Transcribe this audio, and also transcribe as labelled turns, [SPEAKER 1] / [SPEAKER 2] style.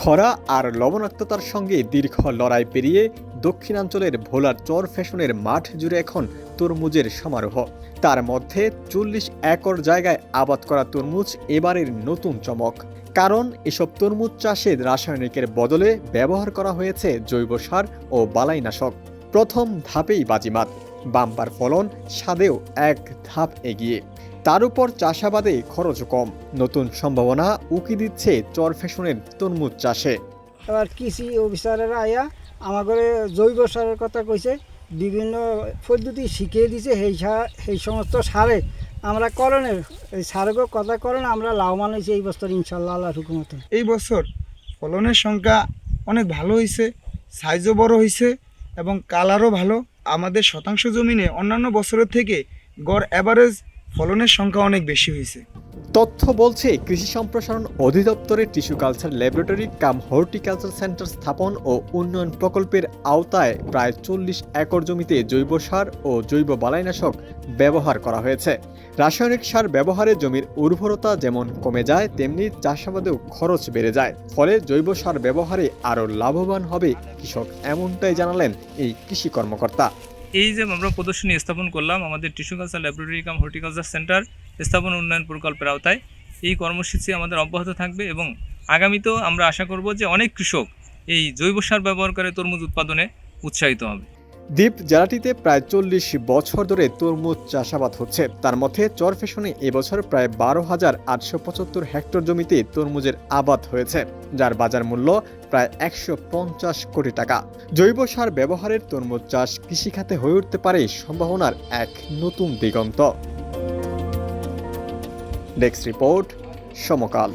[SPEAKER 1] খরা আর লবণাক্ততার সঙ্গে দীর্ঘ লড়াই পেরিয়ে দক্ষিণাঞ্চলের ভোলার চর ফ্যাশনের মাঠ জুড়ে এখন তরমুজের সমারোহ। তার মধ্যে ৪০ একর জায়গায় আবাদ করা তরমুজ এবারের নতুন চমক। কারণ এসব তরমুজ চাষে রাসায়নিকের বদলে ব্যবহার করা হয়েছে জৈব সার ও বালাইনাশক। প্রথম ধাপেই বাজিমাত, বাম্পার ফলন, স্বাদেও এক ধাপ এগিয়ে। তার উপর চাষাবাদে খরচ কম। নতুন সম্ভাবনা উকি দিচ্ছে চর ফ্যাশনের তরমুজ চাষে।
[SPEAKER 2] এবার কৃষি অফিসারেরা আয়া আমাদের জৈব সারের কথা কইছে, বিভিন্ন পদ্ধতি শিখিয়ে দিছে। সেই সমস্ত সারে আমরা করণের এই সারগো কথা করেন আমরা লাভবান হয়েছি এই বছর ইনশাল্লাহ আল্লাহর হুকুমতে।
[SPEAKER 3] এই বছর ফলনের সংখ্যা অনেক ভালো হয়েছে, সাইজও বড় হয়েছে এবং কালারও ভালো। আমাদের শতাংশ জমিনে অন্যান্য বছরের থেকে গড় অ্যাভারেজ ফলনের সংখ্যা অনেক বেশি হয়েছে।
[SPEAKER 1] তথ্য বলছে কৃষি সম্প্রসারণ অধিদপ্তরের টিস্যু কালচার ল্যাবরেটরি কাম হর্টিকালচার সেন্টার স্থাপন ও উন্নয়ন প্রকল্পের আওতায় প্রায় ৪০ একর জমিতে জৈব সার ও জৈব বালাইনাশক ব্যবহার করা হয়েছে। রাসায়নিক সার ব্যবহারে জমির উর্বরতা যেমন কমে যায়, তেমনি চাষাবাদেও খরচ বেড়ে যায়। ফলে জৈব সার ব্যবহারে আরও লাভবান হবে কৃষক, এমনটাই জানালেন এই কৃষি কর্মকর্তা।
[SPEAKER 4] এই যে আমরা প্রদর্শনী স্থাপন করলাম আমাদের টিস্যু কালচার ল্যাবরেটরি কাম হর্টিকালচার সেন্টার স্থাপন উন্নয়ন প্রকল্পের আওতায়, এই কর্মসূচি আমাদের অব্যাহত থাকবে এবং আগামীতেও আমরা আশা করব যে অনেক কৃষক এই জৈব সার ব্যবহার করে তরমুজ উৎপাদনে উৎসাহিত হবে।
[SPEAKER 1] দ্বীপ জেলাটিতে প্রায় ৪০ বছর ধরে তরমুজ চাষাবাদ হচ্ছে। তার মধ্যে চর ফ্যাশনে এবছর প্রায় ১২,৮৭৫ হেক্টর জমিতে তরমুজের আবাদ হয়েছে, যার বাজার মূল্য প্রায় ১৫০ কোটি টাকা। জৈব সার ব্যবহারের তরমুজ চাষ কৃষিখাতে হয়ে উঠতে পারে সম্ভাবনার এক নতুন দিগন্ত। ডেস্ক রিপোর্ট, সমকাল।